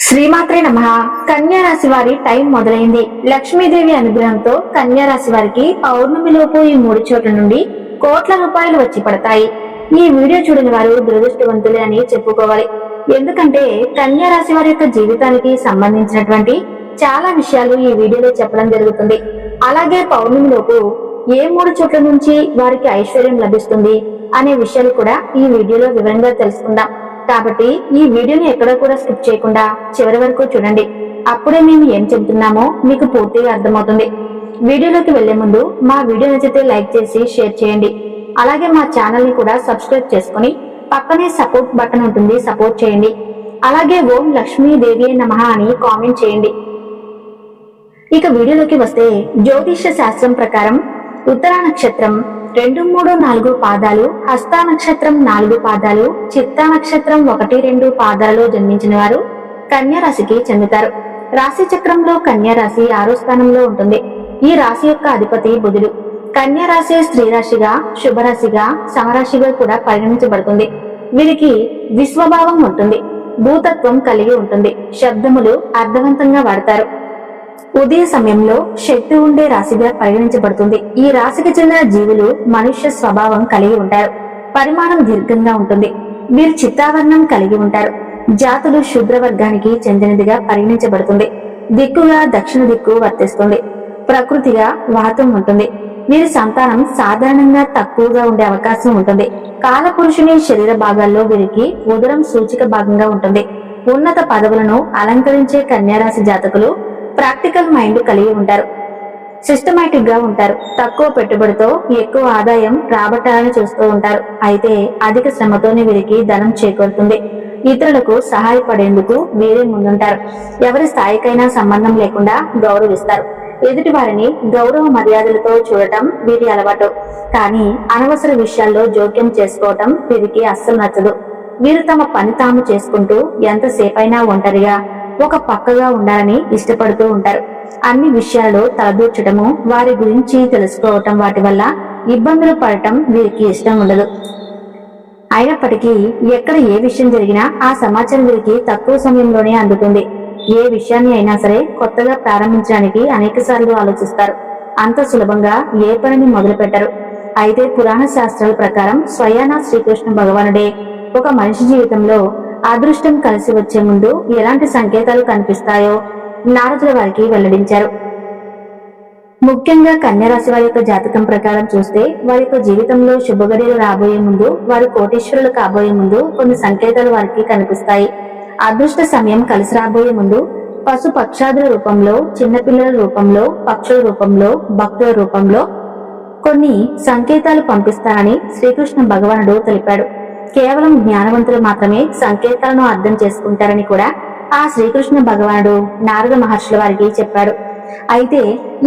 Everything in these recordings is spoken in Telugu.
శ్రీమాత్రే నమః. కన్యా రాశి వారి టైం మొదలైంది. లక్ష్మీదేవి అనుగ్రహంతో కన్యా రాశి వారికి పౌర్ణమిలోపు ఈ 3 చోట్ల నుండి కోట్ల రూపాయలు వచ్చి పడతాయి. ఈ వీడియో చూడని వారు దురదృష్టవంతులే అని చెప్పుకోవాలి. ఎందుకంటే కన్యా రాశి వారి యొక్క జీవితానికి సంబంధించినటువంటి చాలా విషయాలు ఈ వీడియోలో చెప్పడం జరుగుతుంది. అలాగే పౌర్ణమిలోపు ఏ 3 చోట్ల నుంచి వారికి ఐశ్వర్యం లభిస్తుంది అనే విషయాలు కూడా ఈ వీడియోలో వివరంగా తెలుసుకుందాం. కాబట్టి ఈ వీడియోని ఎక్కడా కూడా స్కిప్ చేయకుండా చివరి వరకు చూడండి. అప్పుడే మేము ఏం చెబుతున్నామో మీకు పూర్తిగా అర్థమవుతుంది. వీడియోలోకి వెళ్లే ముందు మా వీడియో నచ్చితే లైక్ చేసి షేర్ చేయండి. అలాగే మా ఛానల్ ని కూడా సబ్స్క్రైబ్ చేసుకుని పక్కనే సపోర్ట్ బటన్ ఉంటుంది, సపోర్ట్ చేయండి. అలాగే ఓం లక్ష్మీదేవి నమః అని కామెంట్ చేయండి. ఇక వీడియోలోకి వస్తే జ్యోతిష్య శాస్త్రం ప్రకారం ఉత్తరా నక్షత్రం 2, 3, 4 పాదాలు, హస్త నక్షత్రం 4 పాదాలు, చిత్తా నక్షత్రం 1, 2 పాదాలలో జన్మించిన వారు కన్యా రాశికి చెందుతారు. రాశి చక్రంలో కన్యా రాశి 6వ స్థానంలో ఉంటుంది. ఈ రాశి యొక్క అధిపతి బుధుడు. కన్యా రాశి స్త్రీ రాశిగా, శుభరాశిగా, సమరాశిగా కూడా పరిగణించబడుతుంది. వీరికి విశ్వభావం ఉంటుంది, భూతత్వం కలిగి ఉంటుంది. శబ్దములు అర్థవంతంగా వాడతారు. ఉదయ సమయంలో శక్తి ఉండే రాశిగా పరిగణించబడుతుంది. ఈ రాశికి చెందిన జీవులు మనుష్య స్వభావం కలిగి ఉంటారు. పరిమాణం దీర్ఘంగా ఉంటుంది. వీరు చిత్తావర్ణం కలిగి ఉంటారు. జాతులు శూద్ర వర్గానికి చెందినదిగా పరిగణించబడుతుంది. దిక్కుగా దక్షిణ దిక్కు వర్తిస్తుంది. ప్రకృతిగా వాతం ఉంటుంది. వీరి సంతానం సాధారణంగా తక్కువగా ఉండే అవకాశం ఉంటుంది. కాలపురుషుని శరీర భాగాల్లో వీరికి ఉదరం సూచిక భాగంగా ఉంటుంది. ఉన్నత పదవులను అలంకరించే కన్యారాశి జాతకులు ప్రాక్టికల్ మైండ్ కలిగి ఉంటారు. సిస్టమాటిక్ గా ఉంటారు. తక్కువ పెట్టుబడితో ఎక్కువ ఆదాయం రాబట్టాలని చూస్తూ ఉంటారు. అయితే అధిక శ్రమతోనే వీరికి ధనం చేకూరుతుంది. ఇతరులకు సహాయపడేందుకు వీరే ముందుంటారు. ఎవరి స్థాయికైనా సంబంధం లేకుండా గౌరవిస్తారు. ఎదుటి వారిని గౌరవ మర్యాదలతో చూడటం వీరి అలవాటు. కానీ అనవసర విషయాల్లో జోక్యం చేసుకోవటం వీరికి అస్సలు నచ్చదు. వీరు తమ పని తాము చేసుకుంటూ ఎంతసేపైనా ఒంటరిగా ఒక పక్కగా ఉండాలని ఇష్టపడుతూ ఉంటారు. అన్ని విషయాల్లో తలదూర్చడము, వారి గురించి తెలుసుకోవటం, వాటి వల్ల ఇబ్బందులు పడటం వీరికి ఇష్టం ఉండదు. అయినప్పటికీ ఎక్కడ ఏ విషయం జరిగినా ఆ సమాచారం వీరికి తక్కువ సమయంలోనే అందుతుంది. ఏ విషయాన్ని అయినా సరే కొత్తగా ప్రారంభించడానికి అనేక సార్లు ఆలోచిస్తారు. అంత సులభంగా ఏ పనిని మొదలు పెట్టరు. అయితే పురాణ శాస్త్రాల ప్రకారం స్వయానా శ్రీకృష్ణ భగవానుడే ఒక మనిషి జీవితంలో అదృష్టం కలిసి వచ్చే ముందు ఎలాంటి సంకేతాలు కనిపిస్తాయో నారదుల వారికి వెల్లడించారు. ముఖ్యంగా కన్యా రాశి వారి యొక్క జాతకం ప్రకారం చూస్తే వారి యొక్క జీవితంలో శుభగడియలు రాబోయే ముందు, వారు కోటీశ్వరులు కాబోయే ముందు కొన్ని సంకేతాలు వారికి కనిపిస్తాయి. అదృష్ట సమయం కలిసి రాబోయే ముందు పశు పక్షాదుల రూపంలో, చిన్నపిల్లల రూపంలో, పక్షుల రూపంలో, భక్తుల రూపంలో కొన్ని సంకేతాలు పంపిస్తానని శ్రీకృష్ణ భగవానుడు తెలిపాడు. కేవలం జ్ఞానవంతులు మాత్రమే సంకేతాలను అర్థం చేసుకుంటారని కూడా ఆ శ్రీకృష్ణ భగవానుడు నారద మహర్షుల వారికి చెప్పాడు. అయితే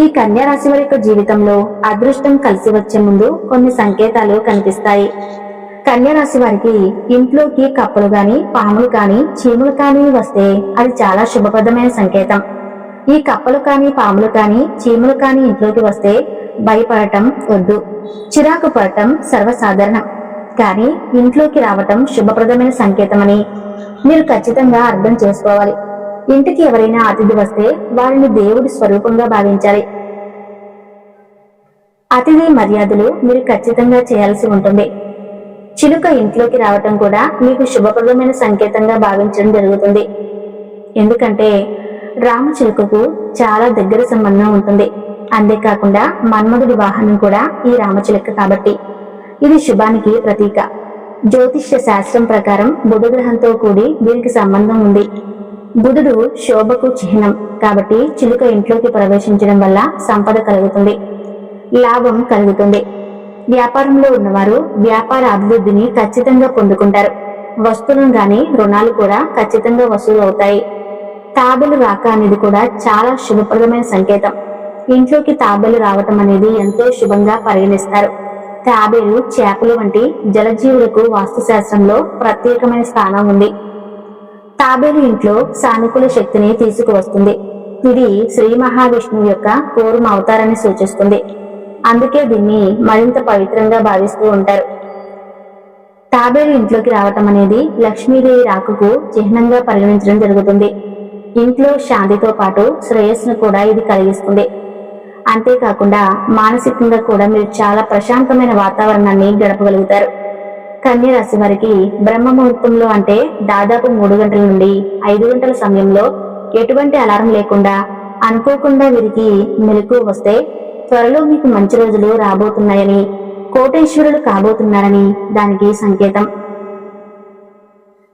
ఈ కన్యా రాశి వారి యొక్క జీవితంలో అదృష్టం కలిసి వచ్చే ముందు కొన్ని సంకేతాలు కనిపిస్తాయి. కన్యా రాశి వారికి ఇంట్లోకి కప్పలు గాని, పాములు కాని, చీములు కాని వస్తే అది చాలా శుభప్రదమైన సంకేతం. ఈ కప్పలు కాని, పాములు కాని, చీములు కాని ఇంట్లోకి వస్తే భయపడటం వద్దు. చిరాకు పడటం సర్వసాధారణం. కానీ ఇంట్లోకి రావటం శుభప్రదమైన సంకేతమని మీరు ఖచ్చితంగా అర్థం చేసుకోవాలి. ఇంటికి ఎవరైనా అతిథి వస్తే వారిని దేవుడి స్వరూపంగా భావించాలి. అతిథి మర్యాదలు మీరు ఖచ్చితంగా చేయాల్సి ఉంటుంది. చిలుక ఇంట్లోకి రావటం కూడా మీకు శుభప్రదమైన సంకేతంగా భావించడం జరుగుతుంది. ఎందుకంటే రామచిలుకకు చాలా దగ్గర సంబంధం ఉంటుంది. అంతేకాకుండా మన్మధుడి వాహనం కూడా ఈ రామచిలుక కాబట్టి ఇది శుభానికి ప్రతీక. జ్యోతిష్య శాస్త్రం ప్రకారం బుధ గ్రహంతో కూడి దీనికి సంబంధం ఉంది. బుధుడు శోభకు చిహ్నం కాబట్టి చిలుక ఇంట్లోకి ప్రవేశించడం వల్ల సంపద కలుగుతుంది, లాభం కలుగుతుంది. వ్యాపారంలో ఉన్నవారు వ్యాపార అభివృద్ధిని ఖచ్చితంగా పొందుకుంటారు. వస్తువులను గాని, రుణాలు కూడా ఖచ్చితంగా వసూలు అవుతాయి. తాబేలు రాక అనేది కూడా చాలా శుభప్రదమైన సంకేతం. ఇంట్లోకి తాబేలు రావటం అనేది ఎంతో శుభంగా పరిగణిస్తారు. తాబేలు, చేపలు వంటి జలజీవులకు వాస్తుశాస్త్రంలో ప్రత్యేకమైన స్థానం ఉంది. తాబేలు ఇంట్లో సానుకూల శక్తిని తీసుకువస్తుంది. ఇది శ్రీ మహావిష్ణువు యొక్క పూర్వ అవతారాన్ని సూచిస్తుంది. అందుకే దీన్ని మరింత పవిత్రంగా భావిస్తూ ఉంటారు. తాబేలు ఇంట్లోకి రావటం అనేది లక్ష్మీదేవి రాకకు చిహ్నంగా పరిగణించడం జరుగుతుంది. ఇంట్లో శాంతితో పాటు శ్రేయస్సును కూడా ఇది కలిగిస్తుంది. అంతేకాకుండా మానసికంగా కూడా మీరు చాలా ప్రశాంతమైన వాతావరణాన్ని గడపగలుగుతారు. కన్య రాశి వారికి బ్రహ్మ ముహూర్తంలో అంటే దాదాపు 3 గంటల నుండి 5 గంటల సమయంలో ఎటువంటి అలారం లేకుండా అనుకోకుండా వీరికి మెలకువ వస్తే త్వరలో మీకు మంచి రోజులు రాబోతున్నాయని, కోటేశ్వరులు కాబోతున్నారని దానికి సంకేతం.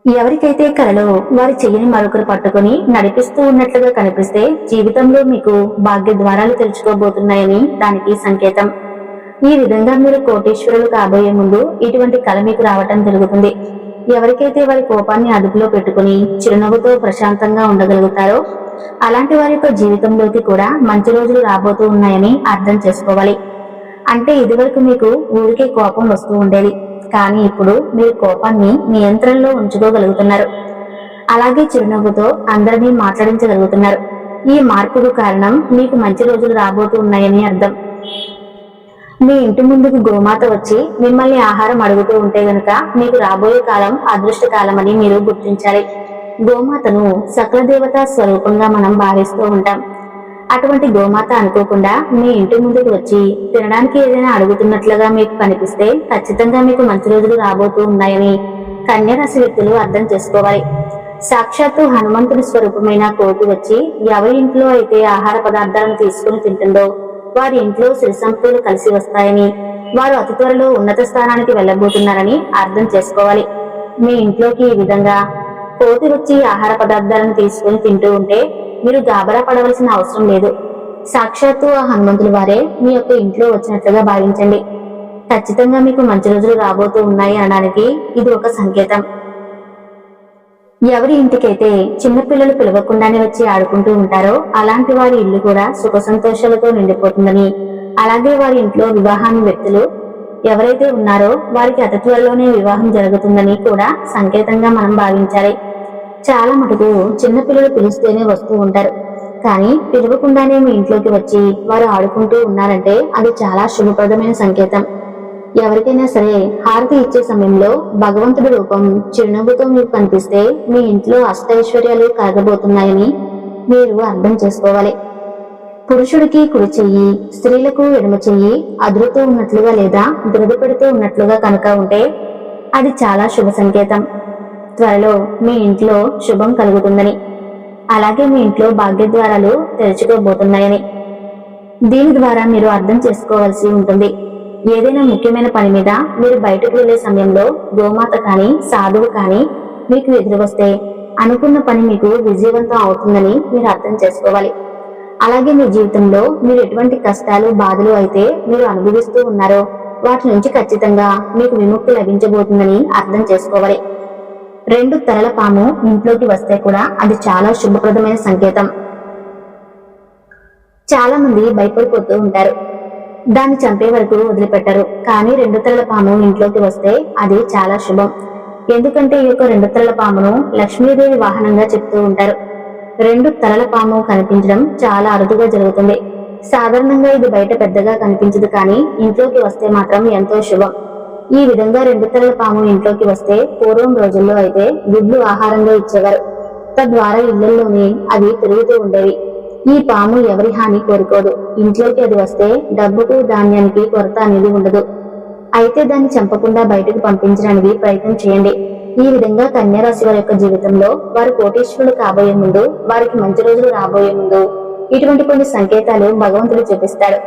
ఎవరికైతే కలలో వారి చెయ్యిని మరొకరు పట్టుకుని నడిపిస్తూ ఉన్నట్లుగా కనిపిస్తే జీవితంలో మీకు భాగ్య ద్వారాలు తెరుచుకోబోతున్నాయని దానికి సంకేతం. ఈ విధంగా మీరు కోటీశ్వరులు కాబోయే ముందు ఇటువంటి కల మీకు రావటం జరుగుతుంది. ఎవరికైతే వారి కోపాన్ని అదుపులో పెట్టుకుని చిరునవ్వుతో ప్రశాంతంగా ఉండగలుగుతారో అలాంటి వారి యొక్క జీవితంలోకి కూడా మంచి రోజులు రాబోతూ ఉన్నాయని అర్థం చేసుకోవాలి. అంటే ఇదివరకు మీకు ఊరికే కోపం వస్తూ ఉండేది, కానీ ఇప్పుడు మీరు కోపాన్ని నియంత్రణలో ఉంచుకోగలుగుతున్నారు. అలాగే చిరునవ్వుతో అందరినీ మాట్లాడించగలుగుతున్నారు. ఈ మార్పుకు కారణం మీకు మంచి రోజులు రాబోతూ ఉన్నాయని అర్థం. మీ ఇంటి ముందుకు గోమాత వచ్చి మిమ్మల్ని ఆహారం అడుగుతూ ఉంటే గనుక మీకు రాబోయే కాలం అదృష్ట కాలం అని మీరు గుర్తించాలి. గోమాతను సకల దేవతా స్వరూపంగా మనం భావిస్తూ ఉంటాం. అటువంటి గోమాత అనుకోకుండా మీ ఇంటి ముందుకు వచ్చి తినడానికి ఏదైనా అడుగుతున్నట్లుగా మీకు కనిపిస్తే ఖచ్చితంగా మీకు మంచి రోజులు రాబోతూ ఉన్నాయని కన్య రాశి వ్యక్తులు అర్థం చేసుకోవాలి. సాక్షాత్తు హనుమంతుడి స్వరూపమైన కోతి వచ్చి ఎవరి ఇంట్లో అయితే ఆహార పదార్థాలను తీసుకుని తింటుందో వారి ఇంట్లో సిరి సంపదలు కలిసి వస్తాయని, వారు అతి త్వరలో ఉన్నత స్థానానికి వెళ్ళబోతున్నారని అర్థం చేసుకోవాలి. మీ ఇంట్లోకి ఈ విధంగా కోతి వచ్చి ఆహార పదార్థాలను తీసుకుని తింటూ ఉంటే మీరు గాబరా పడవలసిన అవసరం లేదు. సాక్షాత్తు ఆ హనుమంతుల వారే మీ యొక్క ఇంట్లో వచ్చినట్లుగా భావించండి. ఖచ్చితంగా మీకు మంచి రోజులు రాబోతూ ఉన్నాయి అనడానికి ఇది ఒక సంకేతం. ఎవరి ఇంటికైతే చిన్నపిల్లలు పిలవకుండానే వచ్చి ఆడుకుంటూ ఉంటారో అలాంటి వారి ఇల్లు కూడా సుఖ సంతోషాలతో నిండిపోతుందని, అలాగే వారి ఇంట్లో వివాహాన్ని వ్యక్తులు ఎవరైతే ఉన్నారో వారికి అతి త్వరలోనే వివాహం జరుగుతుందని కూడా సంకేతంగా మనం భావించాలి. చాలా మటుకు చిన్నపిల్లలు పిలిస్తేనే వస్తూ ఉంటారు, కానీ పిలవకుండానే మీ ఇంట్లోకి వచ్చి వారు ఆడుకుంటూ ఉన్నారంటే అది చాలా శుభప్రదమైన సంకేతం. ఎవరికైనా సరే హారతి ఇచ్చే సమయంలో భగవంతుడి రూపం చిరునవ్వుతో మీకు కనిపిస్తే మీ ఇంట్లో అష్టైశ్వర్యాలు కలగబోతున్నాయని మీరు అర్థం చేసుకోవాలి. పురుషుడికి కుడి చెయ్యి, స్త్రీలకు ఎడమ చెయ్యి అదురుతూ ఉన్నట్లుగా లేదా దృఢపెడుతూ ఉన్నట్లుగా కనుక ఉంటే అది చాలా శుభ సంకేతం. త్వరలో మీ ఇంట్లో శుభం కలుగుతుందని, అలాగే మీ ఇంట్లో భాగ్యద్వారాలు తెరుచుకోబోతున్నాయని దీని ద్వారా మీరు అర్థం చేసుకోవాల్సి ఉంటుంది. ఏదైనా ముఖ్యమైన పని మీద మీరు బయటకు వెళ్లే సమయంలో గోమాత కానీ సాధువు కానీ మీకు ఎదురు వస్తే అనుకున్న పని మీకు విజయవంతం అవుతుందని మీరు అర్థం చేసుకోవాలి. అలాగే మీ జీవితంలో మీరు ఎటువంటి కష్టాలు బాధలు అయితే మీరు అనుభవిస్తూ ఉన్నారో వాటి నుంచి ఖచ్చితంగా మీకు విముక్తి లభించబోతుందని అర్థం చేసుకోవాలి. 2 తలల పాము ఇంట్లోకి వస్తే కూడా అది చాలా శుభప్రదమైన సంకేతం. చాలా మంది భయపడిపోతూ ఉంటారు, దాన్ని చంపే వరకు వదిలిపెట్టరు. కానీ 2 తలల పాము ఇంట్లోకి వస్తే అది చాలా శుభం. ఎందుకంటే ఈ యొక్క 2 తలల పామును లక్ష్మీదేవి వాహనంగా చెప్తూ ఉంటారు. 2 తలల పాము కనిపించడం చాలా అరుదుగా జరుగుతుంది. సాధారణంగా ఇది బయట పెద్దగా కనిపించదు, కానీ ఇంట్లోకి వస్తే మాత్రం ఎంతో శుభం. ఈ విధంగా 2 తలల పాము ఇంట్లోకి వస్తే పూర్వం రోజుల్లో అయితే గుడ్లు ఆహారంగా ఇచ్చేవారు. తద్వారా ఇళ్లలోనే అవి తిరుగుతూ ఉండేవి. ఈ పాము ఎవరి హాని కోరుకోదు. ఇంట్లోకి అది వస్తే డబ్బుకు ధాన్యానికి కొరత అనేది ఉండదు. అయితే దాన్ని చంపకుండా బయటకు పంపించడానికి ప్రయత్నం చేయండి. ఈ విధంగా కన్యా రాశి వారి యొక్క జీవితంలో వారు కోటీశ్వరులు కాబోయే ముందు, వారికి మంచి రోజులు రాబోయే ముందు ఇటువంటి కొన్ని సంకేతాలు భగవంతుడు చూపిస్తాడు.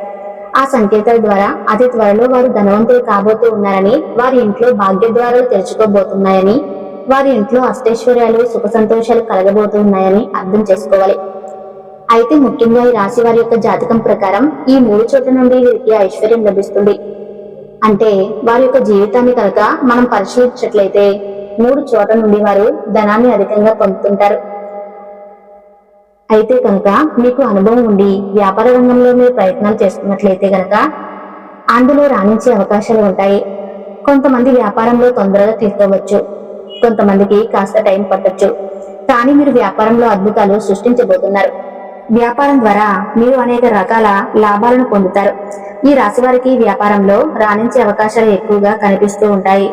ఆ సంకేతాల ద్వారా అతి త్వరలో వారు ధనవంతులు కాబోతూ ఉన్నారని, వారి ఇంట్లో భాగ్య ద్వారాలు తెరుచుకోబోతున్నాయని, వారి ఇంట్లో అష్టైశ్వర్యాలు సుఖ సంతోషాలు కలగబోతూ ఉన్నాయని అర్థం చేసుకోవాలి. అయితే ముఖ్యంగా ఈ రాశి వారి యొక్క జాతకం ప్రకారం ఈ 3 చోట్ల నుండి వీరికి ఐశ్వర్యం లభిస్తుంది. అంటే వారి యొక్క జీవితాన్ని కనుక మనం పరిశీలించినట్లయితే 3 చోట్ల నుండి వారు ధనాన్ని అధికంగా పొందుతుంటారు. అయితే కనుక మీకు అనుభవం ఉండి వ్యాపార రంగంలో మీరు ప్రయత్నాలు చేస్తున్నట్లయితే కనుక అందులో రాణించే అవకాశాలు ఉంటాయి. కొంతమంది వ్యాపారంలో తొందరగా క్లిక్ అవ్వచ్చు, కొంతమందికి కాస్త టైం పట్టొచ్చు. కానీ మీరు వ్యాపారంలో అద్భుతాలు సృష్టించబోతున్నారు. వ్యాపారం ద్వారా మీరు అనేక రకాల లాభాలను పొందుతారు. ఈ రాశి వారికి వ్యాపారంలో రాణించే అవకాశాలు ఎక్కువగా కనిపిస్తూ ఉంటాయి.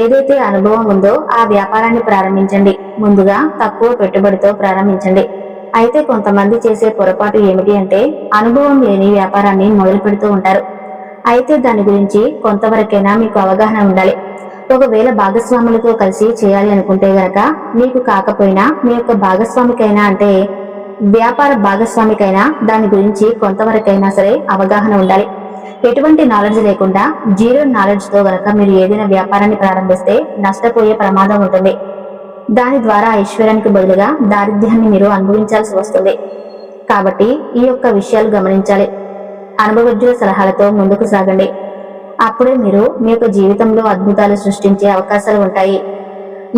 ఏదైతే అనుభవం ఉందో ఆ వ్యాపారాన్ని ప్రారంభించండి. ముందుగా తక్కువ పెట్టుబడితో ప్రారంభించండి. అయితే కొంతమంది చేసే పొరపాటు ఏమిటి అంటే అనుభవం లేని వ్యాపారాన్ని మొదలు పెడుతూ ఉంటారు. అయితే దాని గురించి కొంతవరకైనా మీకు అవగాహన ఉండాలి. ఒకవేళ భాగస్వాములతో కలిసి చేయాలి అనుకుంటే గనక మీకు కాకపోయినా మీ యొక్క భాగస్వామికైనా అంటే వ్యాపార భాగస్వామికైనా దాని గురించి కొంతవరకైనా సరే అవగాహన ఉండాలి. ఎటువంటి నాలెడ్జ్ లేకుండా జీరో నాలెడ్జ్ తో గనక మీరు ఏదైనా వ్యాపారాన్ని ప్రారంభిస్తే నష్టపోయే ప్రమాదం ఉంటుంది. దాని ద్వారా ఐశ్వర్యానికి బదులుగా దారిద్ర్యాన్ని మీరు అనుభవించాల్సి వస్తుంది. కాబట్టి ఈ యొక్క విషయాలు గమనించాలి. అనుభవజ్ఞుల సలహాలతో ముందుకు సాగండి. అప్పుడే మీరు మీ యొక్క జీవితంలో అద్భుతాలు సృష్టించే అవకాశాలు ఉంటాయి.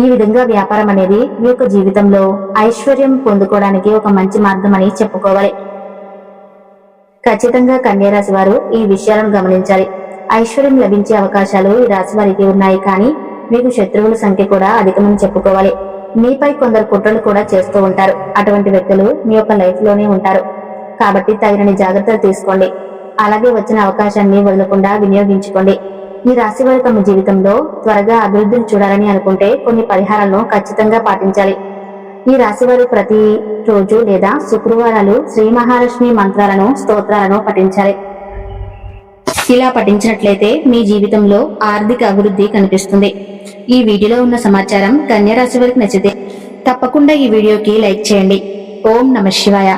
ఈ విధంగా వ్యాపారం అనేది మీ యొక్క జీవితంలో ఐశ్వర్యం పొందుకోవడానికి ఒక మంచి మార్గం అని చెప్పుకోవాలి. ఖచ్చితంగా కన్యా రాశి వారు ఈ విషయాలను గమనించాలి. ఐశ్వర్యం లభించే అవకాశాలు ఈ రాశి వారికి ఉన్నాయి, కానీ మీకు శత్రువుల సంఖ్య కూడా అధికమని చెప్పుకోవాలి. మీపై కొందరు కుట్రలు కూడా చేస్తూ ఉంటారు. అటువంటి వ్యక్తులు మీ యొక్క లైఫ్ లోనే ఉంటారు. కాబట్టి తగినన్ని జాగ్రత్తలు తీసుకోండి. అలాగే వచ్చిన అవకాశాన్ని వదలకుండా వినియోగించుకోండి. ఈ రాశి వారు తమ జీవితంలో త్వరగా అభివృద్ధిని చూడాలని అనుకుంటే కొన్ని పరిహారాలను ఖచ్చితంగా పాటించాలి. ఈ రాశివారు ప్రతి రోజు లేదా శుక్రవారాలు శ్రీ మహాలక్ష్మి మంత్రాలను స్తోత్రాలను పఠించాలి. ఇలా పఠించినట్లయితే మీ జీవితంలో ఆర్థిక అభివృద్ధి కనిపిస్తుంది. ఈ వీడియోలో ఉన్న సమాచారం కన్యా రాశి వారికి నచ్చితే తప్పకుండా ఈ వీడియోకి లైక్ చేయండి. ఓం నమః శివాయ.